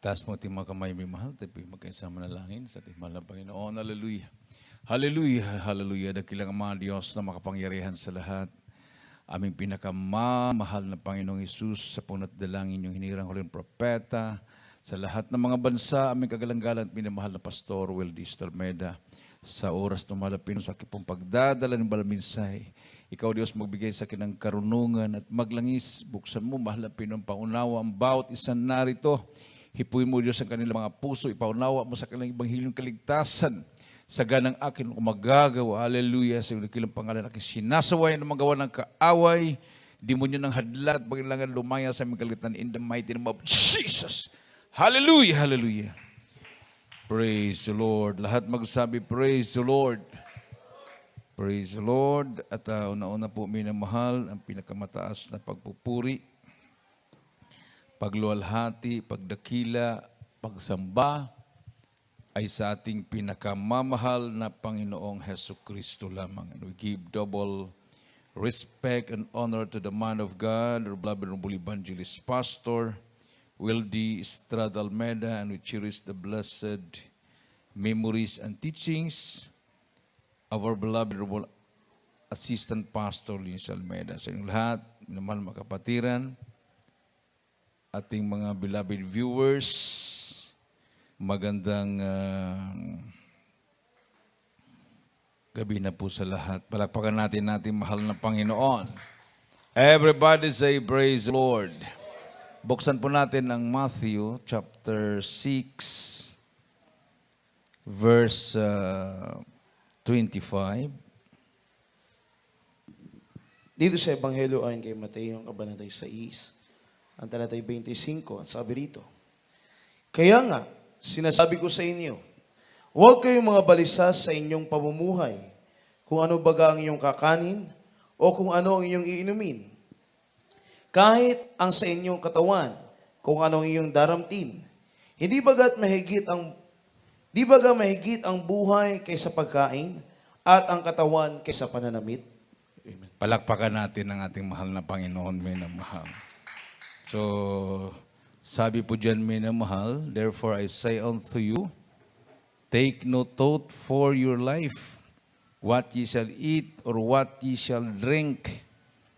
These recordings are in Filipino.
Taas mo ating mga kamay, may mahal, tayo magkaisama na langin sa ating mahal na Panginoon. Hallelujah. Hallelujah, hallelujah. Dakilang mga Diyos na makapangyarihan sa lahat. Aming pinakamamahal na Panginoong Isus, sa punat dalangin yung hinirang huling propeta, sa lahat ng mga bansa, aming kagalang-galang at minamahal na Pastor Will D. Stalmeda, sa oras na malapin sa aking pagdadala ng balaminsay. Ikaw, Diyos, magbigay sa akin ng karunungan at maglangis. Buksan mo, mahal na Pinoong paunawa ang bawat isa narito. Hipuin mo, Diyos, ang kanilang mga puso. Ipaunawa mo sa kanilang ibanghilyong kaligtasan. Sa ganang akin kung magagawa. Hallelujah. Sa ilang pangalan aking sinasaway na magawa ng kaaway. Demonyo ng hadlat. Bagilangan lumaya sa aming kalitan. In the mighty name of Jesus. Hallelujah. Hallelujah. Praise the Lord. Lahat magsabi, praise the Lord. Praise the Lord. At una-una po minamahal ang pinakamataas na pagpupuri, pagluwalhati, pagdakila, pagsamba ay sa ating pinakamamahal na Panginoong Hesukristo lamang. And we give double respect and honor to the man of God, our beloved noble evangelist pastor, Will D. Estrada Almeida, and we cherish the blessed memories and teachings of our beloved noble assistant pastor, Luis Almeida. Sa inyong lahat, minamahal mga kapatiran, ating mga beloved viewers, magandang gabi na po sa lahat. Palakpakan natin mahal na Panginoon. Everybody say, praise the Lord. Buksan po natin ang Matthew chapter 6, verse 25. Dito sa Ebanghelyo ayon kay Mateo, ang kabanatay 6, ang talatay 25, at sabi rito, kaya nga, sinasabi ko sa inyo, huwag kayong mga balisa sa inyong pamumuhay, kung ano baga ang iyong kakanin, o kung ano ang iyong iinumin. Kahit ang sa inyong katawan, kung ano ang iyong daramtin. Di baga mahigit ang buhay kaysa pagkain, at ang katawan kaysa pananamit? Amen. Palakpakan natin ang ating mahal na Panginoon, minamahal. So, sabi po dyan, minamahal, therefore I say unto you, take no thought for your life, what ye shall eat or what ye shall drink,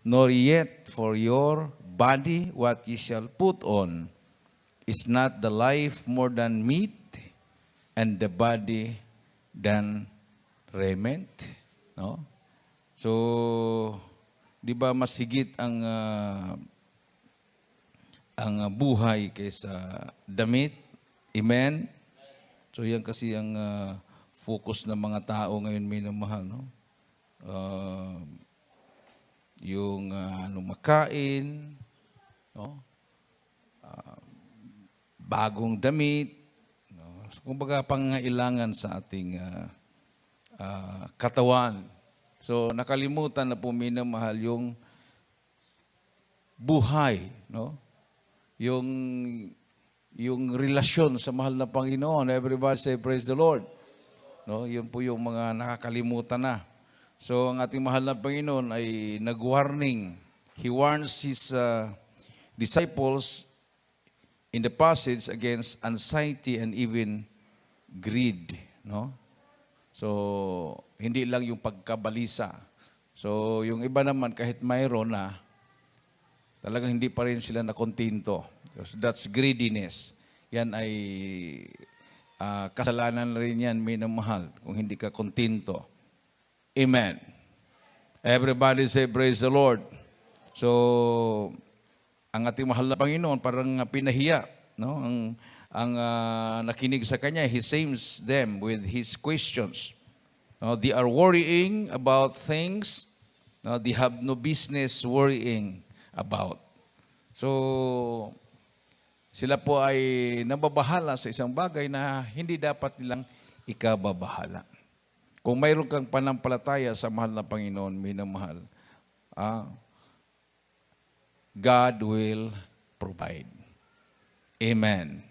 nor yet for your body what ye shall put on. Is not the life more than meat, and the body than raiment? No? So, di ba masigit ang buhay kaysa damit? Amen? So yan kasi ang focus ng mga tao ngayon, minamahal, no? Yung makain, no? Bagong damit, no? So, kumbaga pangangailangan sa ating katawan. So nakalimutan na po, minamahal, yung buhay, no? Yung relasyon sa mahal na Panginoon. Everybody say, praise the Lord. No, yun po yung mga nakakalimutan na. So, ang ating mahal na Panginoon ay nag-warning. He warns His disciples in the passage against anxiety and even greed. No? So, hindi lang yung pagkabalisa. So, yung iba naman, kahit mayroon na, talagang hindi pa rin sila nakontinto. That's greediness. Yan ay kasalanan rin yan, minamahal, kung hindi ka kontinto. Amen. Everybody say, praise the Lord. So, ang ating mahal na Panginoon parang pinahiya, no? Ang nakinig sa Kanya, He shames them with His questions. They are worrying about things they have no business worrying about. So, sila po ay nababahala sa isang bagay na hindi dapat nilang ikababahala. Kung mayroon kang panampalataya sa mahal na Panginoon, minamahal, God will provide. Amen.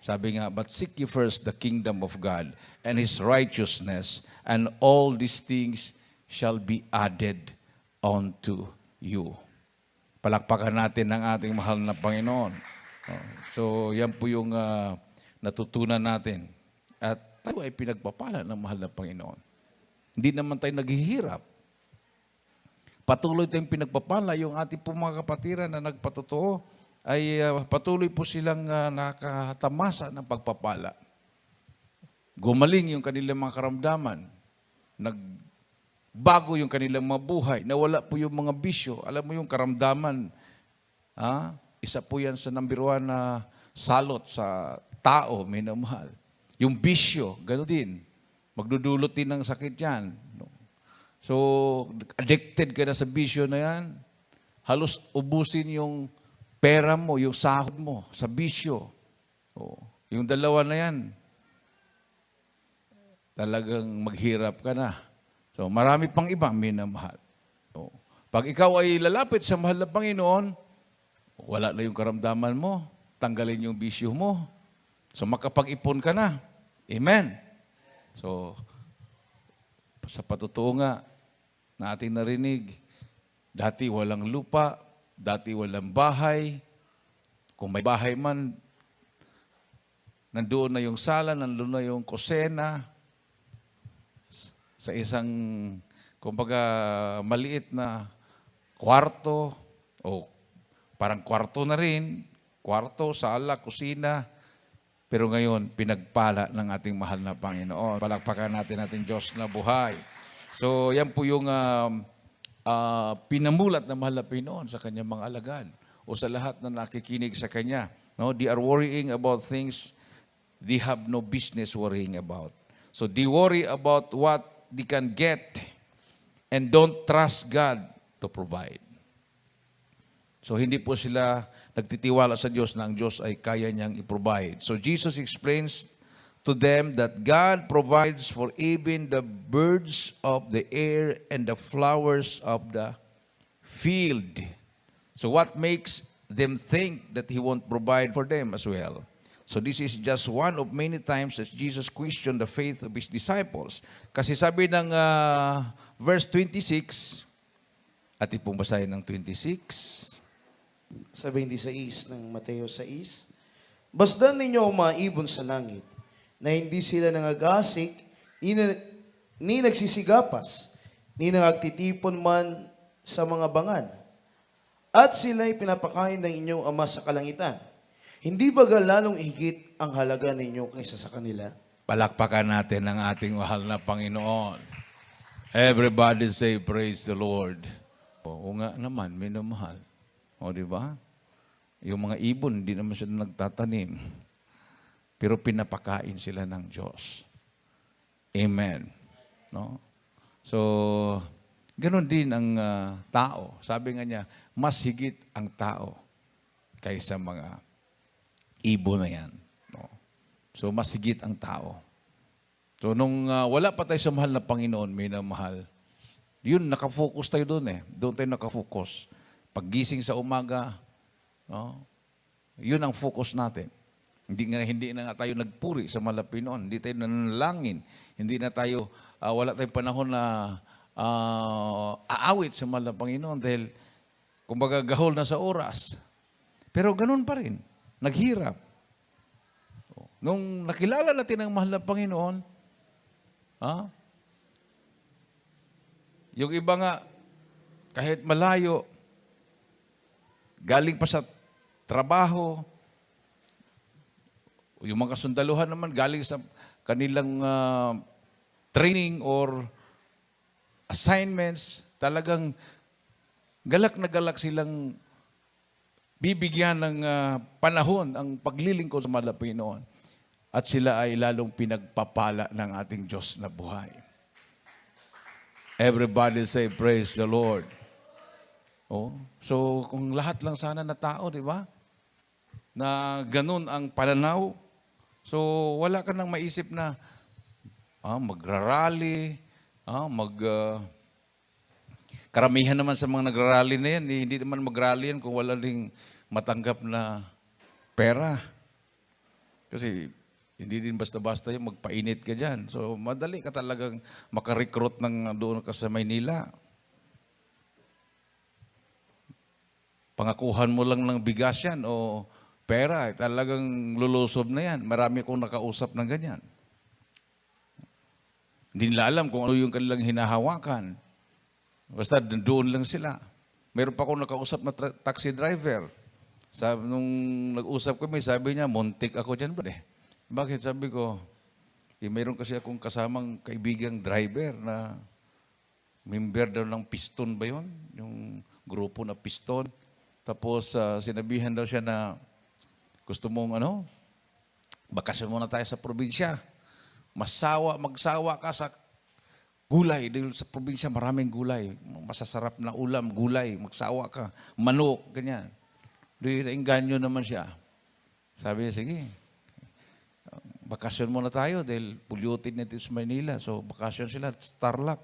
Sabi nga, but seek ye first the kingdom of God and His righteousness, and all these things shall be added unto you. Palakpakan natin ang ating mahal na Panginoon. So, yan po yung natutunan natin. At tayo ay pinagpapala ng mahal na Panginoon. Hindi naman tayo naghihirap. Patuloy tayong pinagpapala. Yung ating po mga kapatiran na nagpatotoo ay patuloy po silang nakatamasa ng pagpapala. Gumaling yung kanilang mga karamdaman. Nagbago yung kanilang mga buhay. Nawala po yung mga bisyo. Alam mo yung karamdaman, isa po yan sa number one na salot sa tao, minamahal. Yung bisyo, gano'n din. Magdudulot din ng sakit yan. So, addicted ka na sa bisyo na yan, halos ubusin yung pera mo, yung sahod mo sa bisyo. Yung dalawa na yan, talagang maghirap ka na. So, marami pang iba, minamahal. So, pag ikaw ay lalapit sa mahal na Panginoon, wala na yung karamdaman mo, tanggalin yung bisyo mo. So, makapag-ipon ka na. Amen. So, sa patotoo nga, na ating narinig, dati walang lupa, dati walang bahay. Kung may bahay man, nandoon na yung sala, nandoon na yung kusena. Sa isang, kumbaga, maliit na kwarto, o parang kwarto na rin, kwarto, sala, kusina. Pero ngayon, pinagpala ng ating mahal na Panginoon. Palakpakan natin ating Diyos na buhay. So, yan po yung pinamulat ng mahal na Panginoon sa kanyang mga alagad o sa lahat na nakikinig sa Kanya. No? They are worrying about things they have no business worrying about. So, they worry about what they can get and don't trust God to provide. So, hindi po sila nagtitiwala sa Diyos na ang Diyos ay kaya niyang i-provide. So, Jesus explains to them that God provides for even the birds of the air and the flowers of the field. So, what makes them think that He won't provide for them as well? So, this is just one of many times that Jesus questioned the faith of His disciples. Kasi sabi ng verse 26, atin pong basahin ng 26, Sa 26 ng Mateo 6, Basdan ninyo ang mga ibon sa langit, na hindi sila nangagasik, ni nagsisigapas, ni nagtitipon man sa mga bangad. At sila'y pinapakain ng inyong Ama sa kalangitan. Hindi ba lalong higit ang halaga ninyo kaysa sa kanila? palakpakan natin ang ating mahal na Panginoon. Everybody say, praise the Lord. Oo nga naman, minamahal. O, di ba? Yung mga ibon, hindi naman sila nagtatanim. Pero pinapakain sila ng Diyos. Amen. No? So, ganoon din ang tao. Sabi nga niya, mas higit ang tao kaysa mga ibon na yan. No? So, mas higit ang tao. So, nung wala pa tayo sa mahal na Panginoon, minamahal, yun, nakafocus tayo doon eh. Doon tayo nakafocus. Paggising sa umaga, no? Yun ang focus natin. Hindi na nga tayo nagpuri sa mahal na Panginoon. Hindi tayo nanalangin. Hindi na tayo, wala tayong panahon na aawit sa mahal na Panginoon dahil kumbaga gahol na sa oras. Pero ganun pa rin. Naghirap. Nung nakilala natin ang mahal na Panginoon, yung iba nga, kahit malayo, galing pa sa trabaho, yung mga sundaluhan naman galing sa kanilang training or assignments, talagang galak na galak silang bibigyan ng panahon ang paglilingkod sa mahal na Panginoon. At sila ay lalong pinagpapala ng ating Diyos na buhay. Everybody say, praise the Lord. Oh, so, kung lahat lang sana na tao, di ba? Na ganun ang pananaw. So, wala ka nang maisip na magrarally, karamihan naman sa mga nagrarally na yan, hindi naman magrally yan kung wala ring matanggap na pera. Kasi, hindi din basta-basta yung magpainit ka dyan. So, madali ka talagang makarecruit ng doon ka sa Maynila. Pangakuhan mo lang ng bigas yan o pera, talagang lulusob na yan. Marami akong nakausap ng ganyan. Hindi nila alam kung ano yung kanilang hinahawakan. Basta doon lang sila. Meron pa akong nakausap na taxi driver. Nung nag-usap kami, sabi niya, muntik ako dyan. Bakit? Sabi ko, mayroon kasi akong kasamang kaibigang driver na member daw ng Piston ba yun? Yung grupo na Piston. Tapos sinabihan daw siya na gusto mong bakasyon muna tayo sa probinsya. Magsawa ka sa gulay. Dahil sa probinsya maraming gulay. Masasarap na ulam, gulay. Magsawa ka. Manok, ganyan. Dahil nainganyo naman siya. Sabi niya, sige. Bakasyon muna tayo dahil polluted na dito sa Manila. So, bakasyon sila, Tarlac.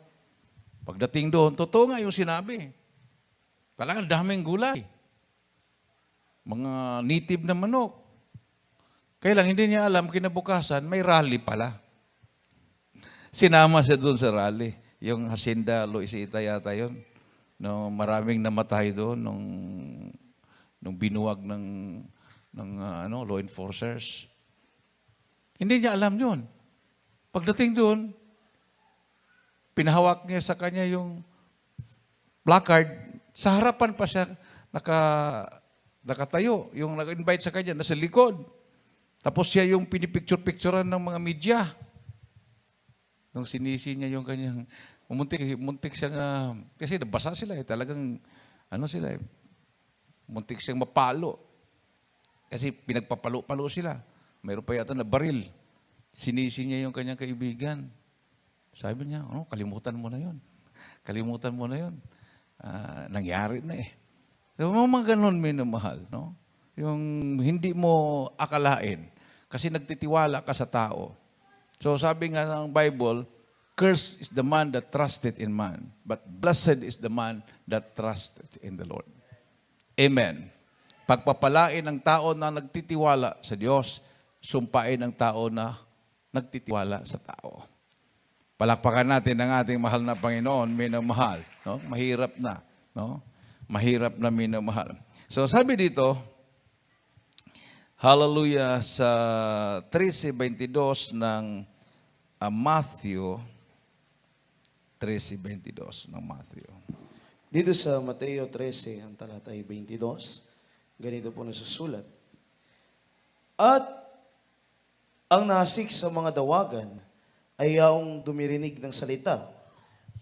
Pagdating doon, totoo nga yung sinabi. Talagang daming gulay. Mga native na manok. Kaya lang, hindi niya alam, kinabukasan, may rally pala. Sinama siya doon sa rally. Yung Hacienda Loisita yata yun. No, maraming namatay doon nung binuwag ng law enforcers. Hindi niya alam yun. Pagdating doon, pinahawak niya sa kanya yung placard. Sa harapan pa siya nakatayo. Yung nag-invite sa kanya, nasa likod. Tapos siya yung pinipicture-picturean ng mga media. Nung sinisi niya yung kanyang, muntik siyang, kasi nabasa sila talagang, sila muntik siyang mapalo. Kasi pinagpapalo-palo sila. Mayroon pa yata na baril. Sinisi niya yung kanyang kaibigan. Sabi niya, kalimutan mo na yun. Kalimutan mo na yun. Nangyari na eh. So, mga ganun, minamahal, no? Yung hindi mo akalain. Kasi nagtitiwala ka sa tao. So sabi nga ng Bible, cursed is the man that trusted in man, but blessed is the man that trusted in the Lord. Amen. Pagpapalain ng tao na nagtitiwala sa Diyos, sumpain ng tao na nagtitiwala sa tao. Palakpakan natin ang ating mahal na Panginoon, minamahal. No? Mahirap na. No? Mahirap na minamahal. So sabi dito, hallelujah, sa 13:22 ng Matthew, 13:22 ng Matthew. Dito sa Mateo 13, ang talatay 22, ganito po nasusulat. At ang nasik sa mga dawagan ay yaong dumirinig ng salita.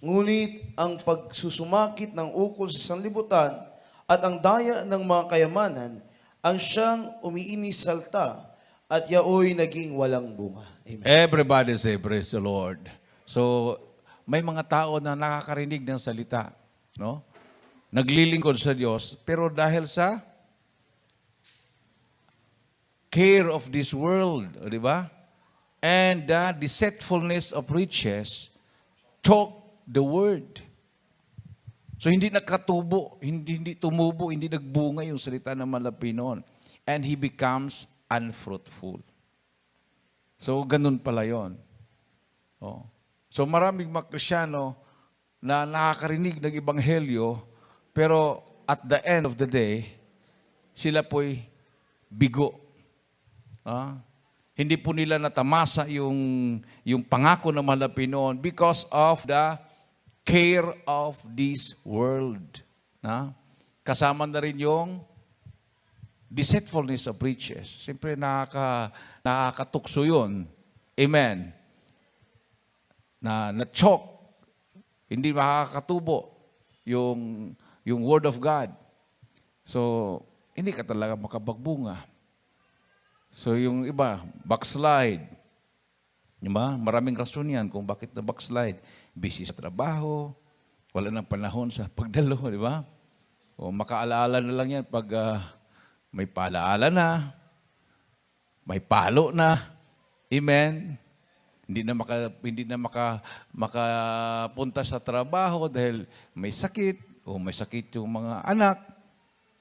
Ngunit ang pagsusumakit ng ukol sa sanlibutan at ang daya ng mga kayamanan ang siyang umiinis salta at yaoy naging walang bunga. Amen. Everybody say, praise the Lord. So, may mga tao na nakakarinig ng salita, no? Naglilingkod sa Diyos, pero dahil sa care of this world, di ba? And the deceitfulness of riches, choke the word. So, hindi nakatubo, hindi tumubo, hindi nagbunga yung salita ng Malapinon. And he becomes unfruitful. So, ganun pala yun. Oh. So, maraming mga Kristyano na nakakarinig ng Ebanghelyo, pero at the end of the day, sila po'y bigo. Hindi po nila natamasa yung pangako ng Malapinon because of the care of this world. Kasama na rin yung deceitfulness of riches. Siyempre, nakakatukso yun. Amen. Na-choke. Hindi makakatubo yung Word of God. So, hindi ka talaga makapagbunga. So, yung iba, backslide. Diba? Maraming rason yan kung bakit na backslide. Busy sa trabaho, wala nang panahon sa pagdalo, di ba? O makaalaala na lang yan pag may paalaala na, may palo na, amen. Hindi na makapunta sa trabaho dahil may sakit, o may sakit yung mga anak,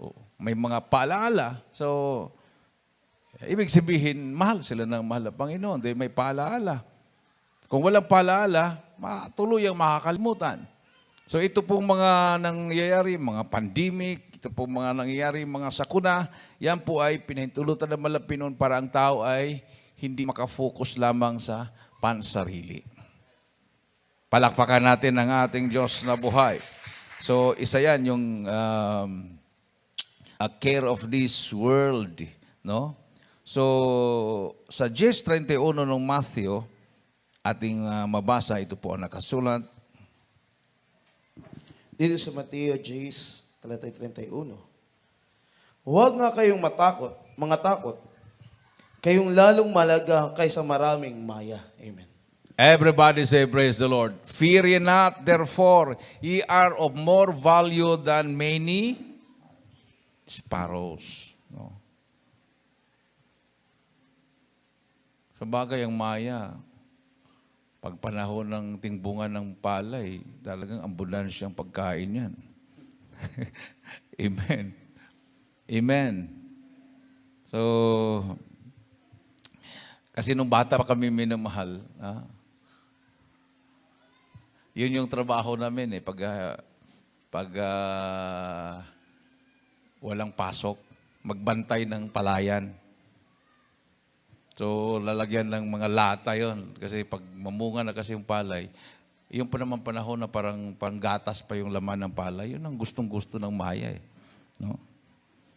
o may mga paalaala. So, ibig sabihin, mahal sila ng mahal na Panginoon dahil may paalaala. Kung walang paalaala, tuluyang makakalimutan. So ito pong mga nangyayari, mga pandemic, ito po mga nangyayari, mga sakuna, yan po ay pinahintulutan ng Malapinon para ang tao ay hindi makafocus lamang sa pansarili. Palakpakan natin ang ating Diyos na buhay. So, isa yan yung a care of this world, no? So, sa 10:31 ng Matthew, ating mabasa, ito po ang nakasulat. Dito sa Mateo 10, talatay 31. Huwag nga kayong matakot, mga takot, kayong lalong malaga kaysa maraming maya. Amen. Everybody say, praise the Lord. Fear ye not, therefore, ye are of more value than many sparrows. No? Sa bagay, ang maya, pag panahon ng tingbungan ng palay, talagang ambulansyang pagkain yan. Amen. Amen. So, kasi nung bata pa kami minamahal, yun yung trabaho namin pag walang pasok, magbantay ng palayan. So, lalagyan ng mga lata yon kasi pag mamunga na kasi yung palay, yung pa naman panahon na parang gatas pa yung laman ng palay, yun ang gustong-gusto ng maya eh. No?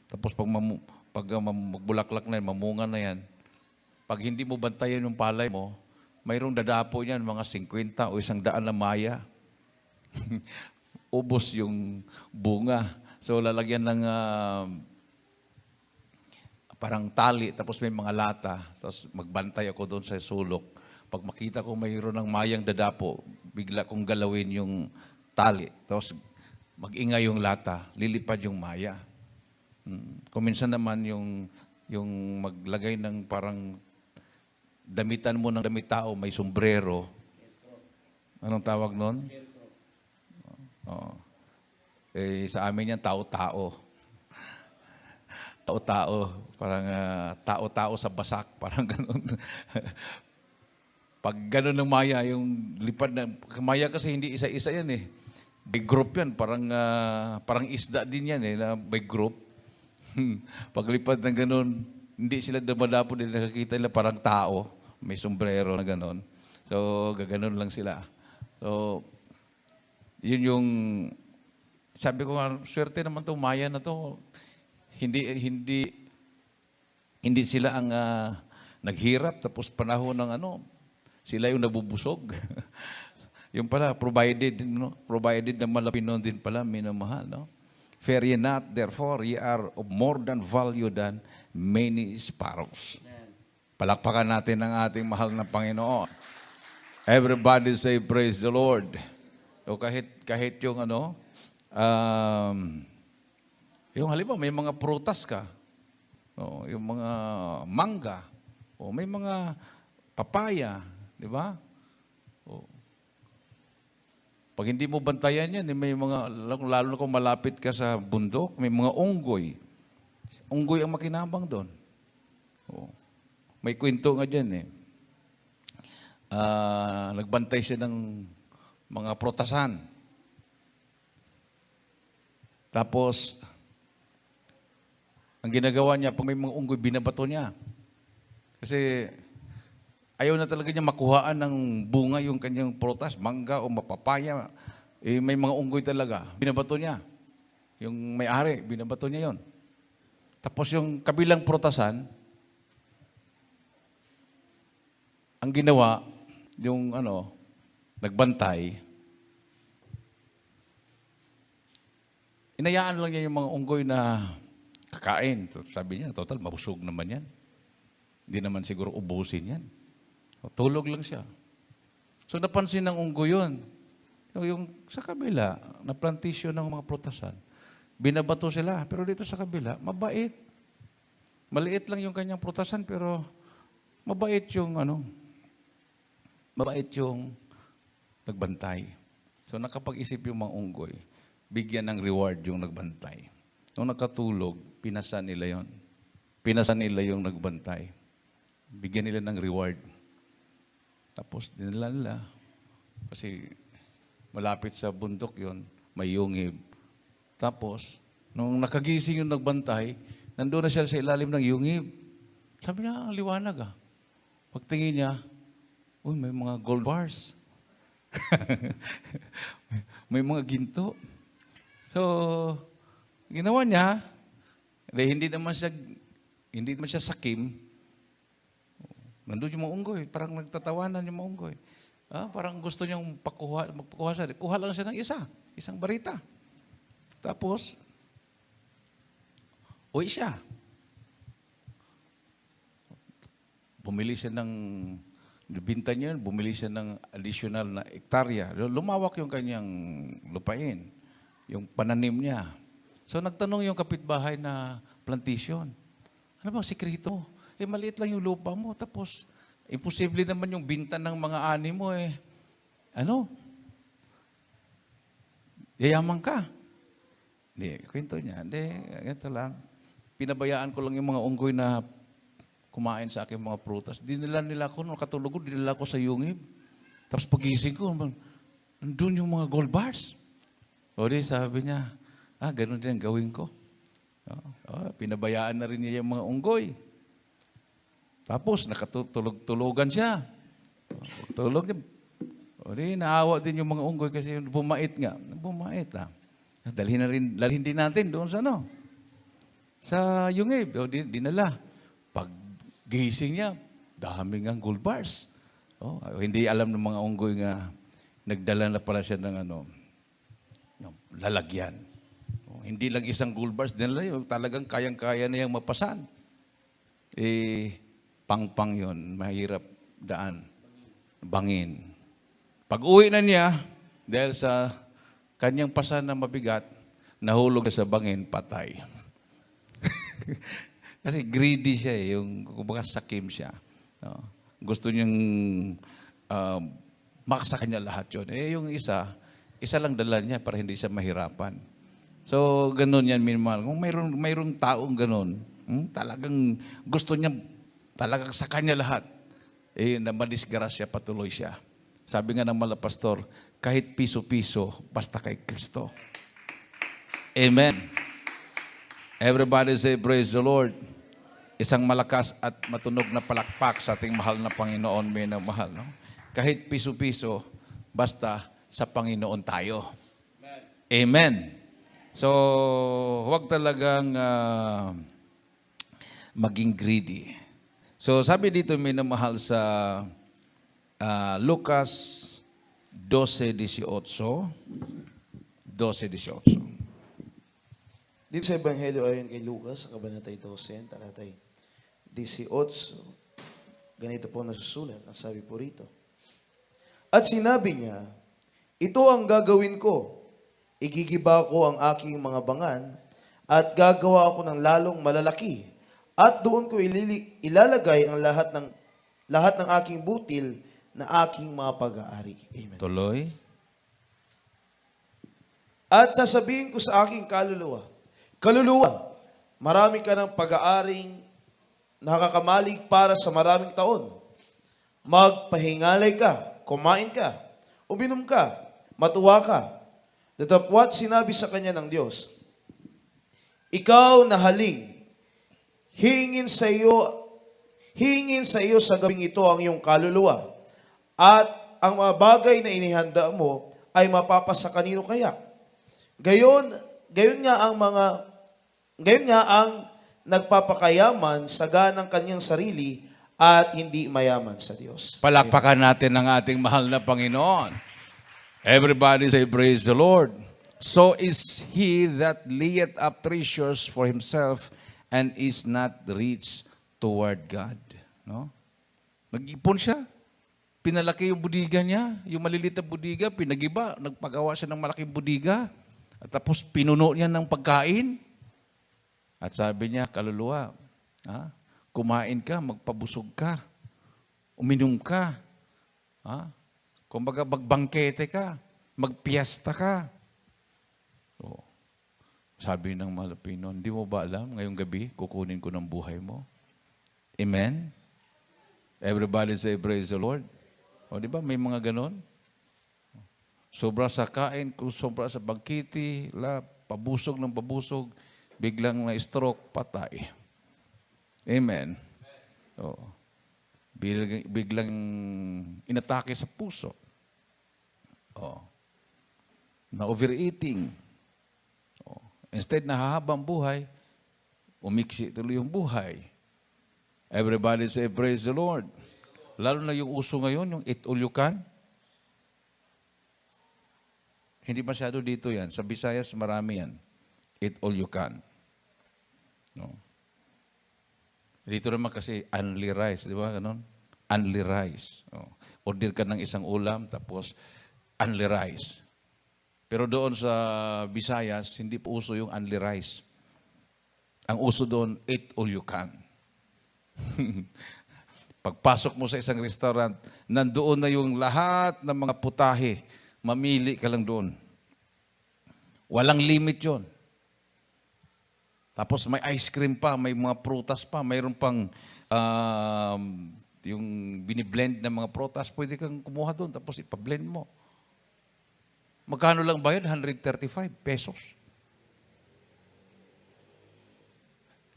Tapos pag magbulaklak na yan, mamunga na yan, pag hindi mo bantayan yung palay mo, mayroong dadapo niyan, mga 50 o 100 na maya. Ubos yung bunga. So, lalagyan ng parang tali, tapos may mga lata, tapos magbantay ako doon sa sulok. Pag makita ko mayroon ng mayang dadapo, bigla kong galawin yung tali, tapos mag-ingay yung lata, lilipad yung maya. Kung minsan naman yung maglagay ng parang damitan mo ng damit tao, may sombrero. Anong tawag nun? Sa amin yan, tao-tao. Tao-tao. Parang tao-tao sa basak. Parang ganun. Pag ganun ng maya, yung lipad na, maya kasi hindi isa-isa yan eh. By group yan. Parang isda din yan eh, na by group. Paglipad ng ganun, hindi sila dumadapo din nakakita nila parang tao. May sombrero na ganun. So, gaganon lang sila. So, yun yung, sabi ko nga, swerte naman itong maya na to. Hindi sila ang naghirap, tapos panahon ng sila yung nabubusog. Yung pala, provided ng Malapinon din pala, minamahal, no? Fear ye not, therefore, ye are of more than value than many sparrows. Palakpakan natin ang ating mahal na Panginoon. Everybody say, praise the Lord. So kahit yung yung halimbawa, may mga prutas ka, yung mga mangga, may mga papaya, di ba? Pag hindi mo bantayan yan, may mga, lalo na kung malapit ka sa bundok, may mga unggoy. Unggoy ang makinabang doon. May kwento nga dyan eh. Nagbantay siya ng mga prutasan. Tapos, ang ginagawa niya, pag may mga unggoy, binabato niya. Kasi ayaw na talaga niya makuhaan ng bunga yung kanyang prutas, mangga o mapapaya. May mga unggoy talaga. Binabato niya. Yung may-ari, binabato niya yon. Tapos yung kabilang prutasan, ang ginawa, yung nagbantay, inayaan lang niya yung mga unggoy na kakain. So, sabi niya, total, mabusog naman yan. Hindi naman siguro ubusin yan. So, tulog lang siya. So, napansin ng unggoy yun. Yung sa kabila, na plantisyon ng mga prutasan, binabato sila. Pero dito sa kabila, mabait. Maliit lang yung kanyang prutasan, pero mabait yung mabait yung nagbantay. So nakapag-isip yung mga unggoy, bigyan ng reward yung nagbantay. Nung nakatulog, pinasa nila yon. Pinasa nila yung nagbantay. Bigyan nila ng reward. Tapos dinala nila. Kasi malapit sa bundok yon, may yungib. Tapos Nung nakagising yung nagbantay, nandun na siya sa ilalim ng yungib. Sabi niya, ang liwanag ah. Pagtingin niya, uy, may mga gold bars. may mga ginto. So, ginawa niya, hindi naman siya sakim. Nandun yung mga unggoy, parang nagtatawanan yung mga unggoy. Parang gusto niyang magpakuha siya. Kuha lang siya ng isang barita. Tapos, uwi siya. Bumili siya binta niya, bumili siya ng additional na hektarya. Lumawak yung kanyang lupain, yung pananim niya. So nagtanong yung kapitbahay na plantation, ano bang sikreto? Maliit lang yung lupa mo, tapos imposible naman yung binta ng mga ani mo yayaman ka. Hindi, kwento niya, ito lang. Pinabayaan ko lang yung mga unggoy na kumain sa aking mga prutas. Dinala nila ako, nung katulog ko, dinala ko sa yungib. Tapos pagising ko, nandun yung mga gold bars. O di, sabi niya, ganun din ang gawin ko. Pinabayaan na rin niya yung mga unggoy. Tapos, nakatulog-tulogan siya. Tulog niya. O di, naawa din yung mga unggoy kasi bumait nga. Bumait dalhin din natin doon sa yungib. O di, dinala. Pag gising niya, daming ang gold bars. Hindi alam ng mga unggoy nga, nagdala na pala siya ng lalagyan. Hindi lang isang gold bars, dinala yun, talagang kayang-kaya na yung mapasan. Pang-pang yun, mahirap daan. Bangin. Pag uwi na niya, dahil sa kanyang pasan na mabigat, nahulog sa bangin, patay. Kasi greedy siya yung kumbaga sakim siya. Gusto niyang makasa kanya lahat yun. Yung isa lang dala niya para hindi siya mahirapan. So, ganun yan minimal. Kung mayroong taong ganun, talagang gusto niya, talagang sa kanya lahat, na madisgrasya, patuloy siya. Sabi nga ng mga pastor, kahit piso-piso, basta kay Kristo. Amen. Everybody say, praise the Lord. Isang malakas at matunog na palakpak sa ating mahal na Panginoon, may na mahal. No? Kahit piso-piso, basta sa Panginoon tayo. Amen. So, huwag talagang maging greedy. So, sabi dito, may namahal sa Lucas 12:18. 12:18. Dito sa Ebanghelyo ayon kay Lucas, sa Kabanatay 12, talatay 18, ganito po nasusulat, ang sabi po rito. At sinabi niya, ito ang gagawin ko, igigiba ko ang aking mga bangan, at gagawa ako ng lalong malalaki, at doon ko ilalagay ang lahat ng aking butil na aking mga pag-aari. Amen. Tuloy. At sasabihin ko sa aking kaluluwa, marami ka ng pag-aaring nakakamalig para sa maraming taon. Magpahingalay ka, kumain ka, uminom ka, matuwa ka. Datapwat sinabi sa kanya ng Diyos, ikaw na haling, hingin sa iyo sa gabing ito ang iyong kaluluwa, at ang mga bagay na inihanda mo ay mapapasa kanino kaya? Gayon nga ang nagpapakayaman sa ganang kanyang sarili at hindi mayaman sa Diyos. Palakpakan natin ang ating mahal na Panginoon. Everybody say, praise the Lord. So is he that layeth up treasures for himself and is not rich toward God. No? Nag-ipon siya. Pinalaki yung budiga niya. Yung maliliit na budiga, pinagiba. Nagpagawa siya ng malaking budiga. At tapos pinuno niya ng pagkain. At sabi niya, kaluluwa, kumain ka, magpabusog ka, uminom ka, kumbaga magbangkete ka, magpiesta ka. So, sabi ng Malapino, hindi mo ba alam, ngayong gabi, kukunin ko ng buhay mo? Amen? Everybody say, praise the Lord. O, di ba, may mga ganon? Sobra sa kain, sobra sa bangkiti, pabusog ng pabusog, biglang na-stroke, patay. Amen. Oo. Biglang inatake sa puso. Oo. Na overeating. Oo. Instead na hahabang buhay, umiksi tuloy yung buhay. Everybody say, praise the Lord. Lalo na yung uso ngayon, yung eat all you can. Hindi masyado dito yan. Sa Visayas, marami yan. Eat all you can. No? Dito naman kasi only rice, di ba? Ganon? Only rice. Oh. Order ka ng isang ulam, tapos only rice. Pero doon sa Visayas, hindi po uso yung only rice. Ang uso doon, eat all you can. Pagpasok mo sa isang restaurant, nandoon na yung lahat ng mga putahe. Mamili ka lang doon. Walang limit yon. Tapos may ice cream pa, may mga prutas pa, mayroon pang yung biniblend ng mga prutas, pwede kang kumuha doon, tapos ipablend mo. Magkano lang bayad? 135 pesos.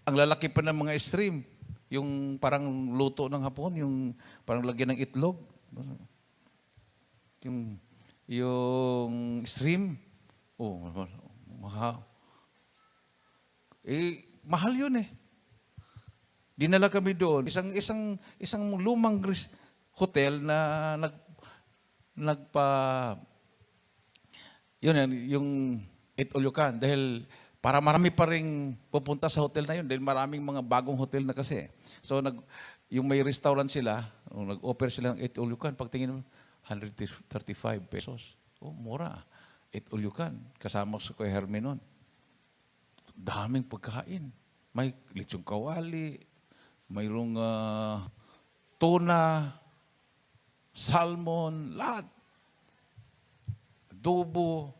Ang lalaki pa ng mga stream, yung parang luto ng hapon, yung parang lagyan ng itlog. Yung stream, mahal. Mahal yun eh. Dinala kami doon. Isang lumang hotel na yung eat all you can. Dahil para marami pa rin pupunta sa hotel na yun. Dahil maraming mga bagong hotel na kasi. So, yung may restaurant sila, nag-offer sila ng eat all you can. Pagtingin mo, 135 pesos. Oh, mura. Eat all you can. Kasama sa Kuya Herme nun. Daming pagkain. May lechong kawali, mayroong tuna, salmon, lahat. Adobo.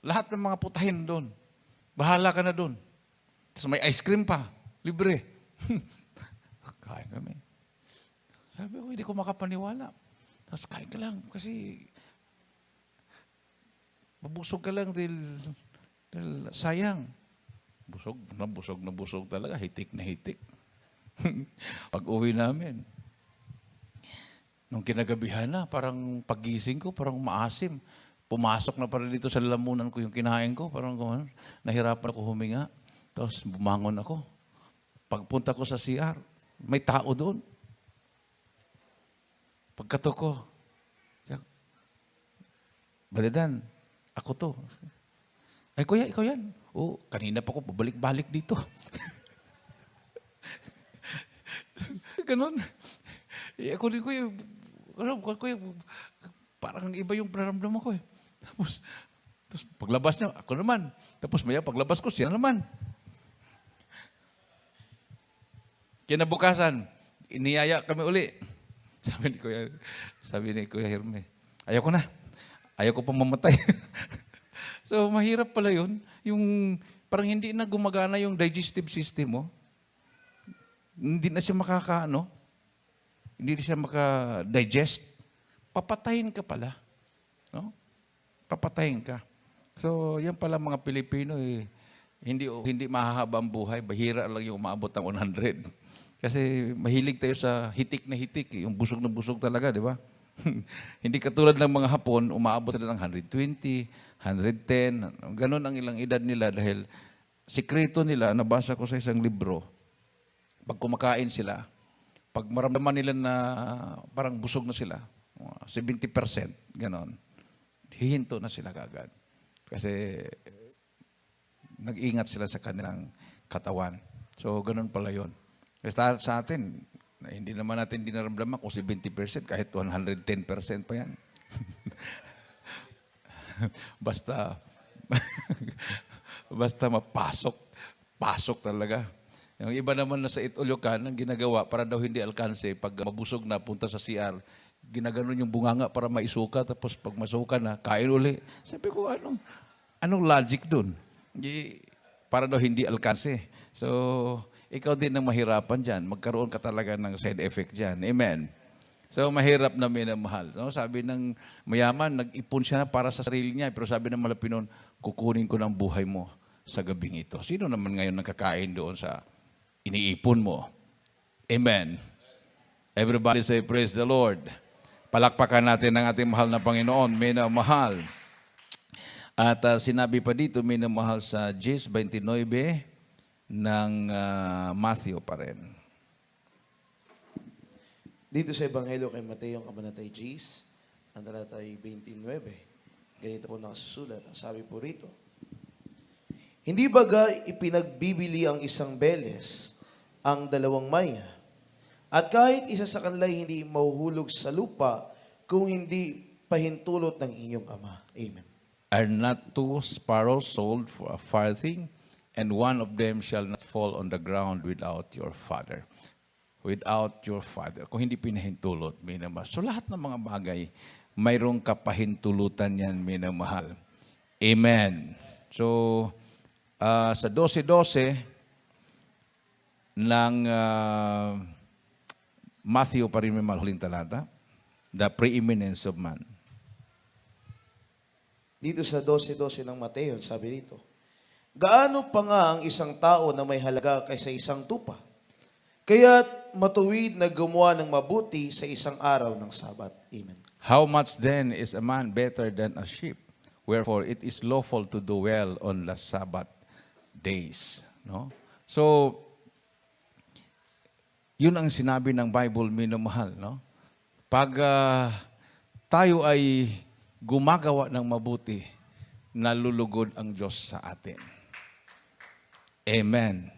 Lahat ng mga putahin doon. Bahala ka na doon. Tapos may ice cream pa. Libre. Kain kami. Sabi ko, hindi ko makapaniwala. Tapos kain ka lang kasi mabusog ka lang dahil sayang. Busog na busog talaga. Hitik na hitik. Pag uwi namin, nung kinagabihan na, parang pagising ko, parang maasim. Pumasok na para dito sa lalamunan ko yung kinain ko. Parang nahirapan ako huminga. Tapos bumangon ako. Pagpunta ko sa CR, may tao doon. Pagkatok ko, Baladan, ako to. Ay, kuya, ikaw yan. Oo, kanina pa ako pabalik-balik dito. Ganon. Ako rin, kuya, parang iba yung panaramdaman ko eh. Tapos paglabas niya, ako naman. Tapos maya, paglabas ko, siya naman. Kinabukasan, iniyaya kami uli. Sabi ni Kuya Herme, ayoko na. Ayoko pa mamatay. So, mahirap pala yun. Yung parang hindi na gumagana yung digestive system mo. Hindi na siya hindi na siya maka-digest. Papatayin ka pala. No? Papatayin ka. So, yan pala mga Pilipino, hindi mahahaba ang buhay. Bahira lang yung umaabot ng 100. Kasi mahilig tayo sa hitik na hitik. Yung busog na busog talaga, di ba? Hindi katulad ng mga Hapon, umaabot sila ng 120, 110. Ganon ang ilang edad nila dahil sikreto nila, nabasa ko sa isang libro, pag kumakain sila, pag maramdaman nila na parang busog na sila, 70%, ganon, hihinto na sila kagad. Kasi nag-ingat sila sa kanilang katawan. So, ganon pala yun. Kasi sa atin, hindi naman natin dinaramdaman kung 70%, kahit 110% pa yan. Basta pasok talaga. Yung iba naman na sa Itulyokan, ang ginagawa para daw hindi alkanse, pag mabusog na, punta sa CR, ginaganon yung bunganga para maisuka, tapos pag masuka na, kain uli. Sabi ko, anong logic dun? Para daw hindi alkanse. So, ikaw din ang mahirapan dyan. Magkaroon ka talaga ng side effect dyan. Amen. So, mahirap na minamahal. No? Sabi ng mayaman, nag-ipon siya para sa sarili niya. Pero sabi ng malapinon, kukunin ko ng buhay mo sa gabing ito. Sino naman ngayon nakakain doon sa iniipon mo? Amen. Everybody say, praise the Lord. Palakpakan natin ang ating mahal na Panginoon, minamahal. At sinabi pa dito, minamahal sa 10:29 ng Matthew pa rin. Dito sa Ebanghelyo kay Mateo, ang kabanatay 10, ang talatay 29. Ganito po nakasusulat. Ang sabi po rito, hindi baga ipinagbibili ang isang beles ang dalawang maya, at kahit isa sa kanila hindi mahuhulog sa lupa kung hindi pahintulot ng inyong Ama. Amen. Are not two sparrows sold for a farthing, and one of them shall not fall on the ground without your Father? Without your Father. Kung hindi pinahintulot, minamahal. So lahat ng mga bagay, mayroong kapahintulutan yan, minamahal. Amen. So, sa 12:12 ng Matthew pa rin may mahuling talata, the preeminence of man. Dito sa 12:12 ng Mateo, sabi dito, gaano pa nga ang isang tao na may halaga kaysa isang tupa? Kaya't matuwid na gumawa ng mabuti sa isang araw ng Sabat. Amen. How much then is a man better than a sheep? Wherefore it is lawful to do well on the Sabbath days. No? So, yun ang sinabi ng Bible, minamahal. No? Pag tayo ay gumagawa ng mabuti, nalulugod ang Diyos sa atin. Amen.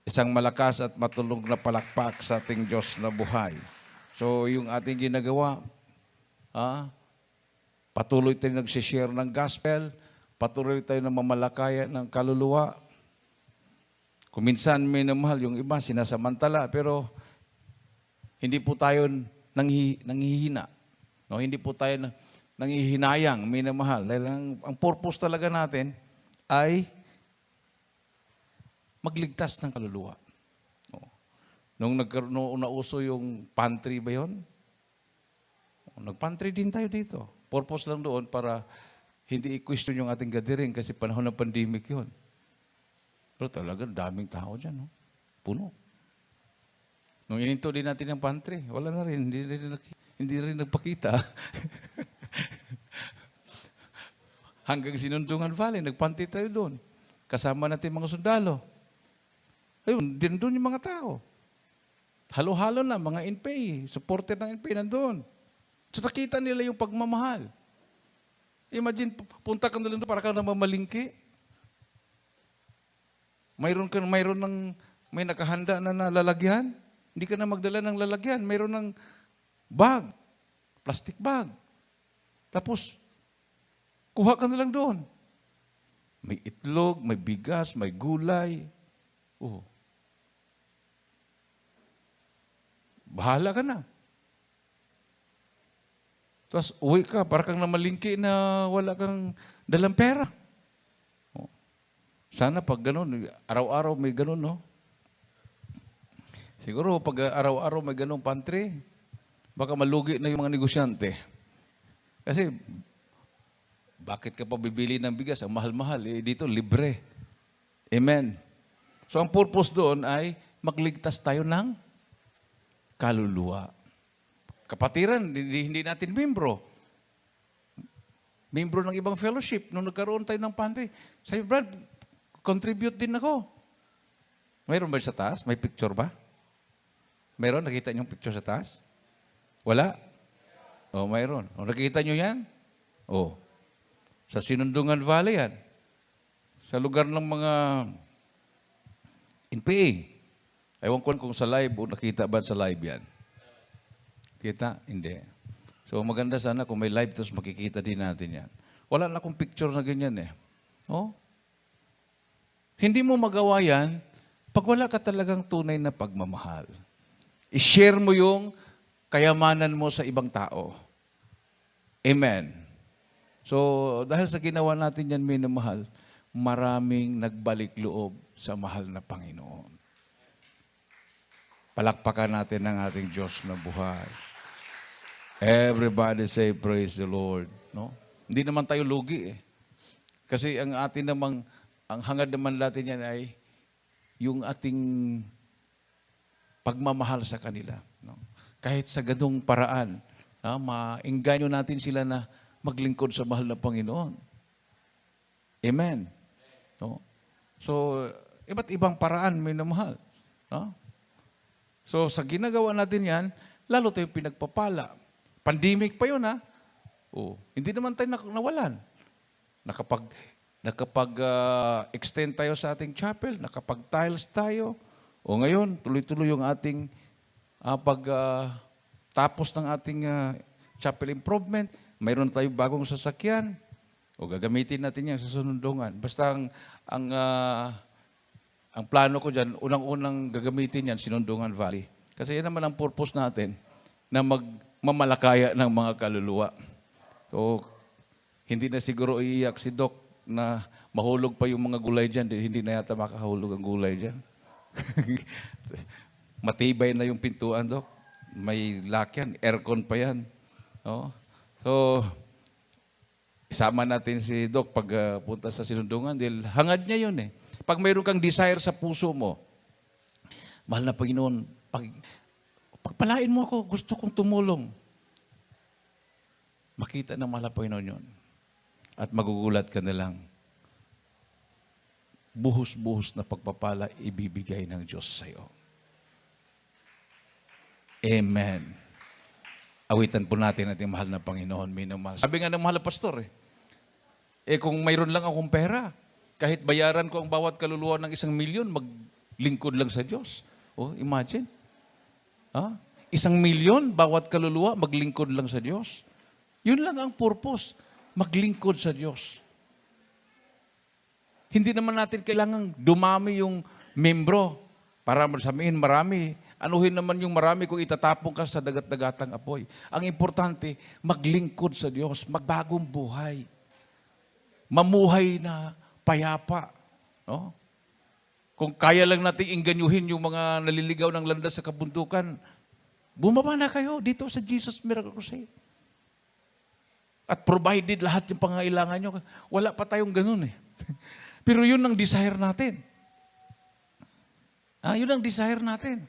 Isang malakas at matulog na palakpak sa ating Diyos na buhay. So, yung ating ginagawa, patuloy tayo nagsishare ng gospel, patuloy tayo na mamalakaya ng kaluluwa. Kung minsan minamahal, yung iba sinasamantala, pero hindi po tayo nanghihina. No? Hindi po tayo nanghihinayang, minamahal. Dahil ang purpose talaga natin ay magligtas ng kaluluwa. Nung nauso yung pantry ba yun? Nag-pantry din tayo dito. Purpose lang doon para hindi i-question yung ating gathering kasi panahon ng pandemic yun. Pero talaga, daming tao dyan. No? Puno. Nung ininto din natin yung pantry, wala na rin. Hindi rin nagpakita. Hanggang Sinundungan Valley, nagpantry tayo doon. Kasama natin mga sundalo. Ayun, din doon yung mga tao. Halo-halo na, mga NPA, supporter ng NPA nandun. So nakita nila yung pagmamahal. Imagine, punta ka na lang doon para ka namamalingki. May nakahanda na lalagyan. Hindi ka na magdala ng lalagyan. Mayroon ng bag, plastic bag. Tapos, kuha ka na lang doon. May itlog, may bigas, may gulay. Oh. Bahala ka na. Tapos uwi ka, para kang namalingki na wala kang dalang pera. Oh. Sana pag ganun, araw-araw may ganun, no? Siguro pag araw-araw may ganun pantry, baka malugi na yung mga negosyante. Kasi, bakit ka pa bibili ng bigas? Ang mahal-mahal. Dito, libre. Amen. So, ang purpose doon ay magligtas tayo ng kaluluwa. Kapatiran, hindi natin membro. Membro ng ibang fellowship. Nung nagkaroon tayo ng pantry, sabi, Brad, contribute din ako. Mayroon ba sa taas? May picture ba? Mayroon? Nakita niyo yung picture sa taas? Wala? O, mayroon. O, nakikita niyo yan? O. Sa Sinundungan Valley yan. Sa lugar ng mga NPA. Ewan ko kung sa live o nakita ba sa live yan. Kita? Hindi. So maganda sana kung may live tapos makikita din natin yan. Wala na akong picture na ganyan eh. Oh? Hindi mo magawa yan pag wala ka talagang tunay na pagmamahal. I-share mo yung kayamanan mo sa ibang tao. Amen. So dahil sa ginawa natin yan, minamahal, maraming nagbalik loob sa mahal na Panginoon. Palakpakan natin ang ating Diyos na buhay. Everybody say praise the Lord. No? Hindi naman tayo lugi eh. Kasi ang atin namang, ang hangad naman natin yan ay yung ating pagmamahal sa kanila. No? Kahit sa ganung paraan, maengganyo natin sila na maglingkod sa mahal na Panginoon. Amen. No? So, iba't ibang paraan may namahal. No? So, sa ginagawa natin yan, lalo tayong pinagpapala. Pandemic pa yun, ha? Hindi naman tayo nawalan. Nakapag-extend tayo sa ating chapel, nakapag-tiles tayo. Ngayon, tuloy-tuloy yung ating tapos ng ating chapel improvement. Mayroon tayong bagong sasakyan. Gagamitin natin yan sa sunundungan. Basta ang plano ko dyan, unang-unang gagamitin yan, Sinundungan Valley. Kasi yan naman ang purpose natin, na magmamalakaya ng mga kaluluwa. So, hindi na siguro iiyak si Doc na mahulog pa yung mga gulay dyan. Hindi na yata makahulog ang gulay dyan. Matibay na yung pintuan, Doc. May lock yan, aircon pa yan. So, isama natin si Doc pag punta sa Sinundungan. Dahil hangad niya yun eh. Pag mayroon kang desire sa puso mo, mahal na Panginoon, pagpalain mo ako, gusto kong tumulong. Makita ng mahal na Panginoon yun. At magugulat ka na lang. Buhos-buhos na pagpapala ibibigay ng Diyos sa iyo. Amen. Awitan po natin ating mahal na Panginoon, minamahal. Sabi nga ng mahal na pastor kung mayroon lang akong pera, kahit bayaran ko ang bawat kaluluwa ng 1,000,000, maglingkod lang sa Diyos. Imagine. 1,000,000, bawat kaluluwa, maglingkod lang sa Diyos. Yun lang ang purpose, maglingkod sa Diyos. Hindi naman natin kailangang dumami yung membro para sabihin marami. Anuhin naman yung marami kung itatapon ka sa dagat-dagatang apoy. Ang importante, maglingkod sa Diyos, magbagong buhay. Mamuhay na payapa. No? Kung kaya lang natin inganyuhin yung mga naliligaw ng landas sa kabundukan, bumaba na kayo dito sa Jesus Miracle Crusade. At provided lahat yung pangangailangan nyo. Wala pa tayong ganun eh. Pero yun ang desire natin. Yun ang desire natin.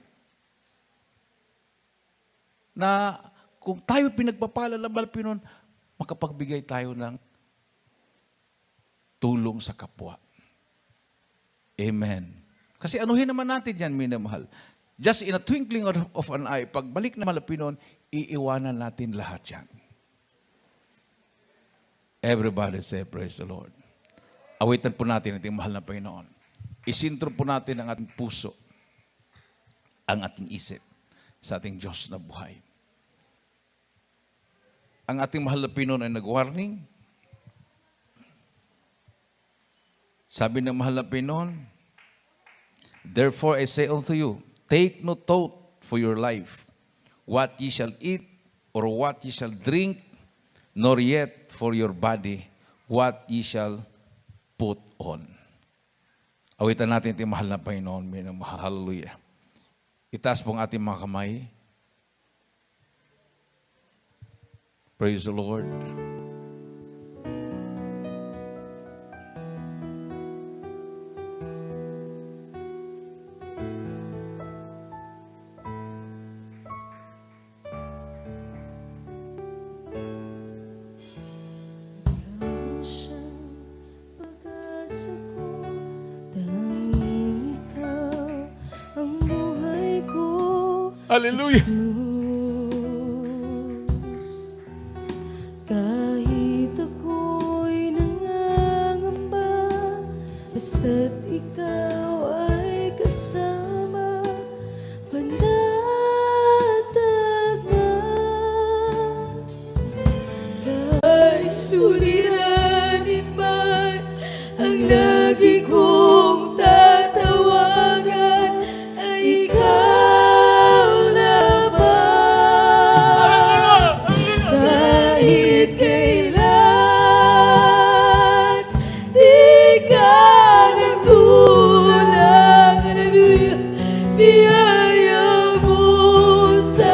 Na kung tayo pinagpapala ng Panginoon, makapagbigay tayo ng tulong sa kapwa. Amen. Kasi anuhin naman natin yan, minamahal. Just in a twinkling of an eye, pagbalik na Panginoon, iiwanan natin lahat yan. Everybody say, praise the Lord. Awitan po natin ating mahal na Panginoon. Isintro po natin ang ating puso, ang ating isip, sa ating Diyos na buhay. Ang ating mahal na Panginoon ay nag-warning. Sabi ng mahal na Panginoon, therefore I say unto you, take no thought for your life, what ye shall eat, or what ye shall drink, nor yet for your body, what ye shall put on. Awitan natin ating mahal na Panginoon. Hallelujah. Itaas po ang ating mga kamay. Praise the Lord. Hallelujah. Jesus, kahit ako'y nangangamba, basta't ikaw ay kasama, panatagman. Kahit suliranin man ang lagi kong tatawagan, ay ikaw. Biyaya mo sa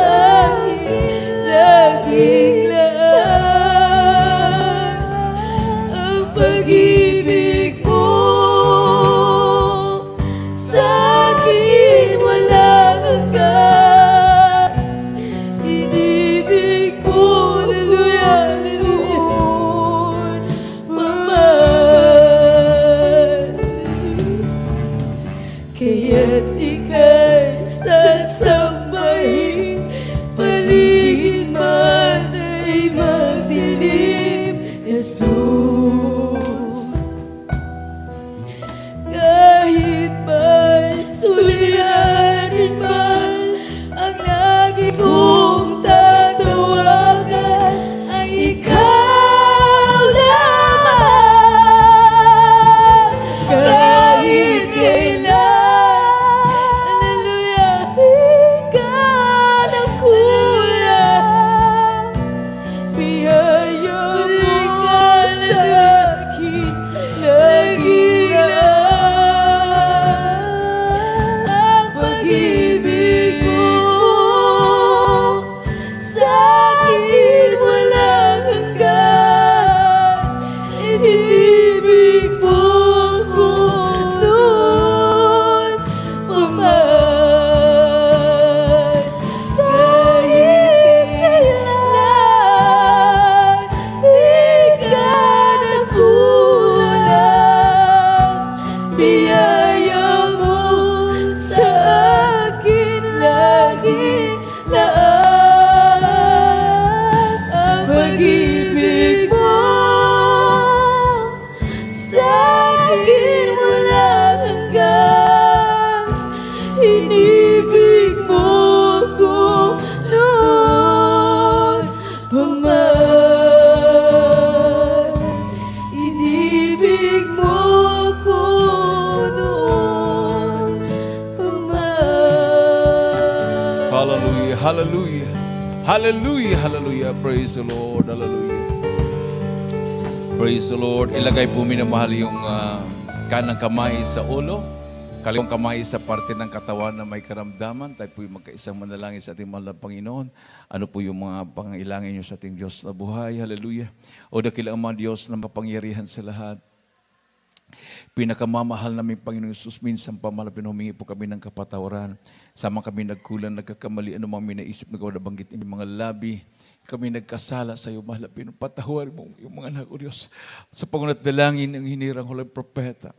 akin lagi. kong tatawagan ay ikaw lamang. Kahit kailan, hallelujah, di ka nagkulang. Biyaya mo sa akin, lagi lang. Ang pag-ibig mo sa akin walang hanggan. Inibig mo ko noon pa man. Kahit kailan, di ka nagkulang. Biyaya mo sa akin lagi lang. Ang pag-ibig mo sa akin walang hanggan. Inibig mo ko noon pa man. Inibig mo ko noon pa man. Hallelujah, hallelujah. Hallelujah, hallelujah. Praise the Lord, hallelujah. Praise the Lord. Ilagay po minamahal yung kanang kamay sa ulo, kaliwang kamay sa parte ng katawan na may karamdaman. Tayo po yung magkaisang manalangin sa ating mahal na Panginoon. Ano po yung mga pangailangan nyo sa ating Diyos na buhay? Hallelujah. O dakilang mga Diyos na mapangyarihan sa lahat. Pinakamamahal namin Panginoon Jesus, minsan pa malapit humingi po kami ng kapatawaran. Sama kami nagkulang, nagkakamali, ano mga minaisip na gawa na banggit ng mga labi. Kami nagkasala sa iyo, mahal na Panginoon. Patawarin mo yung mga anak ko Diyos. Sa pangunat dalangin ng hinirang hulang propeta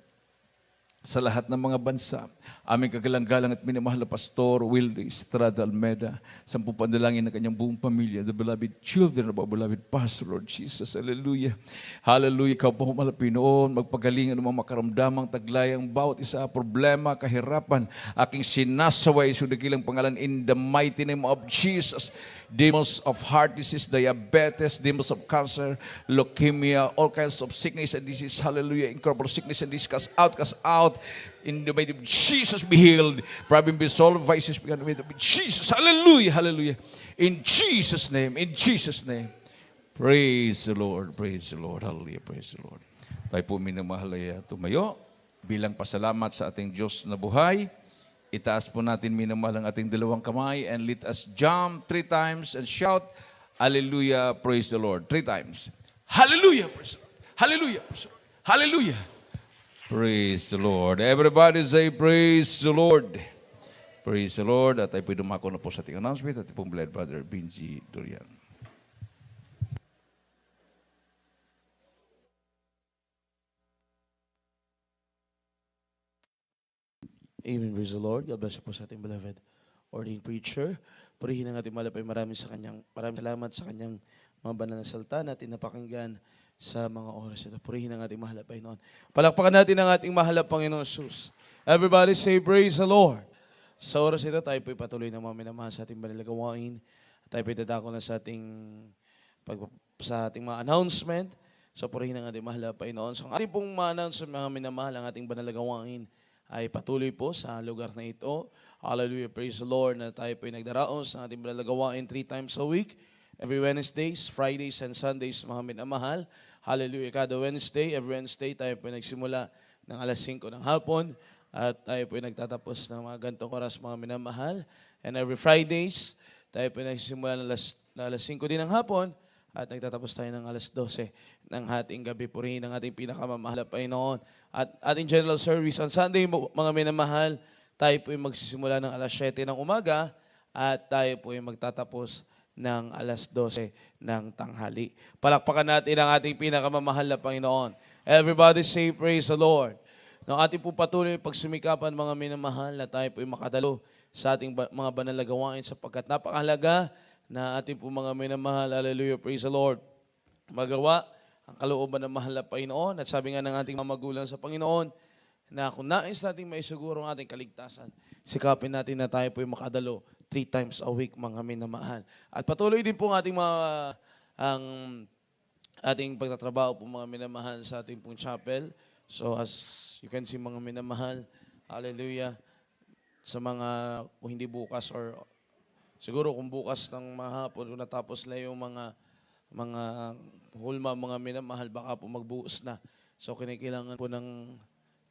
sa lahat ng mga bansa. Aming kagalang-galang at minamahal na Pastor Wilde Estrada Almeda, sa panalangin ng kanyang buong pamilya, the beloved children of our beloved Pastor, Lord Jesus. Hallelujah. Hallelujah. Ikaw po malapit noon, magpagalingan ng mga makaramdamang taglayang bawat isa problema, kahirapan, aking sinasaway sa dakilang pangalan in the mighty name of Jesus. Demons of heart disease, diabetes, demons of cancer, leukemia, all kinds of sickness and disease. Hallelujah. Incurable sickness and disease, cast out. In the mighty name of Jesus, be healed. Problem be solved, vices be gone. Jesus, hallelujah, hallelujah. In Jesus' name, in Jesus' name. Praise the Lord, hallelujah, praise the Lord. Tayo po minamahal ay tumayo bilang pasalamat sa ating Diyos na buhay. Itaas po natin minamahal ang ating dalawang kamay and let us jump 3 times and shout, hallelujah, praise the Lord. 3 times. Hallelujah, praise the Lord. Hallelujah, praise the Lord. Hallelujah. Praise the Lord. Everybody say, praise the Lord. Praise the Lord. At tayo po dumako na po sa ating announcement at pong beloved brother Binzi Durian. Amen. Praise the Lord. God bless you po sa ating beloved ordained preacher. Purihin ang ating malapay. Maraming salamat sa kanyang mga banal na salita natin napakinggan sa mga oras ito. Purihin ang ating mahal na Panginoon. Palakpakan natin ang ating mahal na Panginoon Jesus. Everybody say, praise the Lord. Sa oras ito, tayo po'y patuloy na mga minamahal sa ating banal na gawain. Tayo po'y dadako na sa ating mga announcement. So, purihin ang ating mahal na Panginoon. So, ang ating pong mga announcement, mga minamahal, ang ating banal na gawain ay patuloy po sa lugar na ito. Hallelujah, praise the Lord, na tayo po'y nagdaraos ng ating banal na gawain 3 times a week. Every Wednesdays, Fridays, and Sundays, mga minamahal. Hallelujah. Kada Wednesday, every Wednesday, tayo po nagsimula ng alas 5 ng hapon. At tayo po nagtatapos ng mga gantong oras, mga minamahal. And every Fridays, tayo po nagsimula ng alas 5 din ng hapon. At nagtatapos tayo ng alas 12 ng hating gabi. Purihin ang ating pinakamamahal na Panginoon. At ating general service on Sunday, mga minamahal, tayo po magsisimula ng alas 7 ng umaga. At tayo po magtatapos ng alas 12 ng tanghali. Palakpakan natin ang ating pinakamamahal na Panginoon. Everybody say, praise the Lord. Nang ating po patuloy pagsumikapan, mga minamahal, na tayo po makadalo sa ating mga banal na gawain sapagkat napakahalaga na ating po mga minamahal, hallelujah, praise the Lord, magawa ang kalooban ng mahal na Panginoon. At sabi nga ng ating mga magulang sa Panginoon, na kung nais natin maisuguro ang ating kaligtasan, sikapin natin na tayo po makadalo 3 times a week, mga minamahal. At patuloy din po ang ating pagtatrabaho po, mga minamahal, sa ating pong chapel. So as you can see, mga minamahal, hallelujah, sa mga, kung hindi bukas or siguro kung bukas ng mahapon, kung natapos na yung mga hulma, mga minamahal, baka po magbuhos na. So kailangan po ng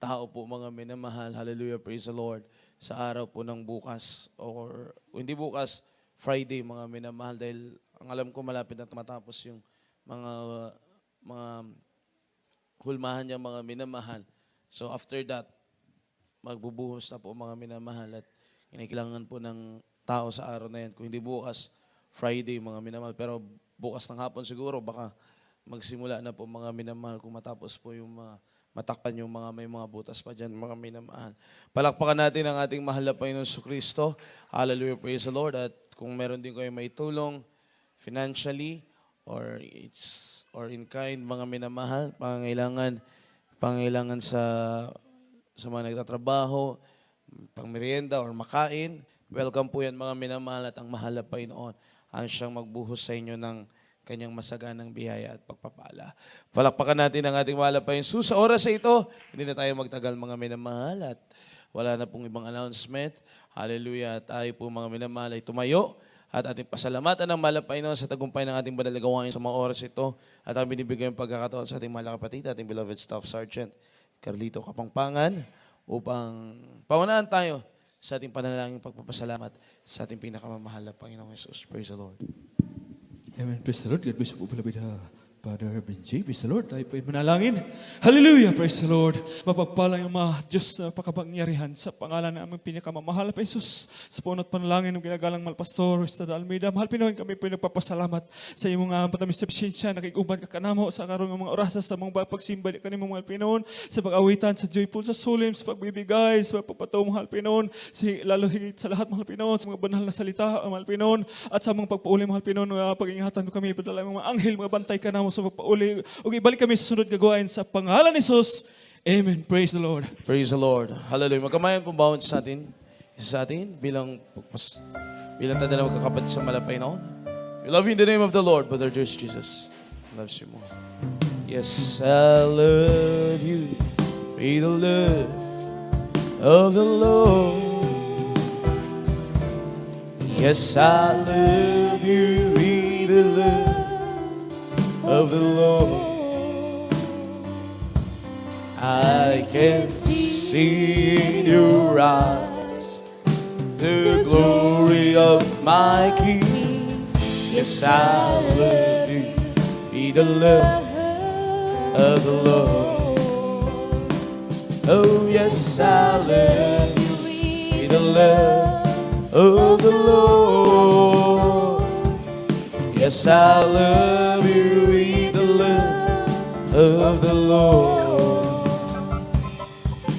tao po, mga minamahal, hallelujah, praise the Lord, sa araw po ng bukas, or kung hindi bukas, Friday, mga minamahal, dahil ang alam ko malapit na matapos yung mga hulmahan niya, mga minamahal. So after that, magbubuhos na po, mga minamahal, at kailangan po ng tao sa araw na yan. Kung hindi bukas, Friday, mga minamahal. Pero bukas ng hapon siguro, baka magsimula na po, mga minamahal, kung matapos po yung matakpan yung may mga butas pa dyan, mga minamahal. Palakpakan natin ang ating mahal na Panginoon Kristo. Hallelujah, praise the Lord. At kung meron din kayo may tulong financially or in kind, mga minamahal, pangailangan sa mga nagtatrabaho, pang merienda or makain, welcome po yan, mga minamahal, at ang mahal na Panginoon ang siyang magbuhos sa inyo ng kanyang masaganang biyaya at pagpapala. Palakpakan natin ang ating mahal na Panginoon. Sa oras na ito, hindi na tayo magtagal, mga minamahal, at wala na pong ibang announcement. Hallelujah. At tayo po, mga minamahal, ay tumayo at ating pasalamatan ng mahal na Panginoon sa tagumpay ng ating banal na gawain sa mga oras ito. At ang binibigay ng pagkakataon sa ating mahal na kapatid, ating beloved Staff Sergeant Carlito Kapangpangan, upang paunahan tayo sa ating panalangin pagpapasalamat sa ating pinakamamahal na Panginoong Jesus. Praise the Lord. Amen. Praise the Lord. God bless you po, beloved Father Benji. Praise the Lord. Tayo po manalangin. Hallelujah. Praise the Lord. Mapagpala yung mga Diyos na pakapangyarihan sa pangalan ng aming pinakamamahal na Jesus. Sa punot panalangin ng ginagalang mahal Pastor Estad Almeida. Mahal Pinoy, kami po nagpapasalamat sa iyong mga matamis na pasensya, nakikuban kakanamo sa karoon ng mga orasas sa mga pagsimba ni kanimong mahal Pinoy, sa pag-awitan, sa joyful, sa sulim, sa pagbibigay, sa pagpapataw, mahal Pinoy, lalo higit sa lahat, mahal Pinoy, sa mga banal na salita, mahal Pinoy, at sa mga pagpauli, mahal Pinoy, pag-ingatan mo kami, padala mga anghel, mga bantay ka namo sa pagpauli. Okay, balik kami sa sunod gagawain sa pangalan ni Jesus. Amen. Praise the Lord. Praise the Lord. Hallelujah. Magkamayan po bawat sa atin, bilang tanda na magkakapatid sa malapay noon. We love you in the name of the Lord, Brother Jesus. Loves you more. Yes, I love you. Be the love of the Lord. Yes, I love you. Be the love of the Lord. I can see in your eyes the glory of my King. Yes, I love you. Be the love of the Lord. Oh, yes, I love you. Be the love of the Lord. Yes, I love you. Be the love of the Lord.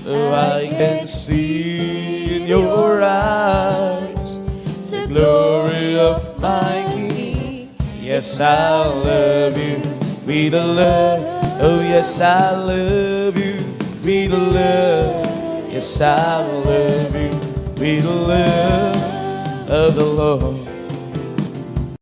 Oh, I can see in your eyes the glory of my King. Yes, I love you with the love. Oh, yes, I love you with the love. Yes, I love you with the love of the Lord.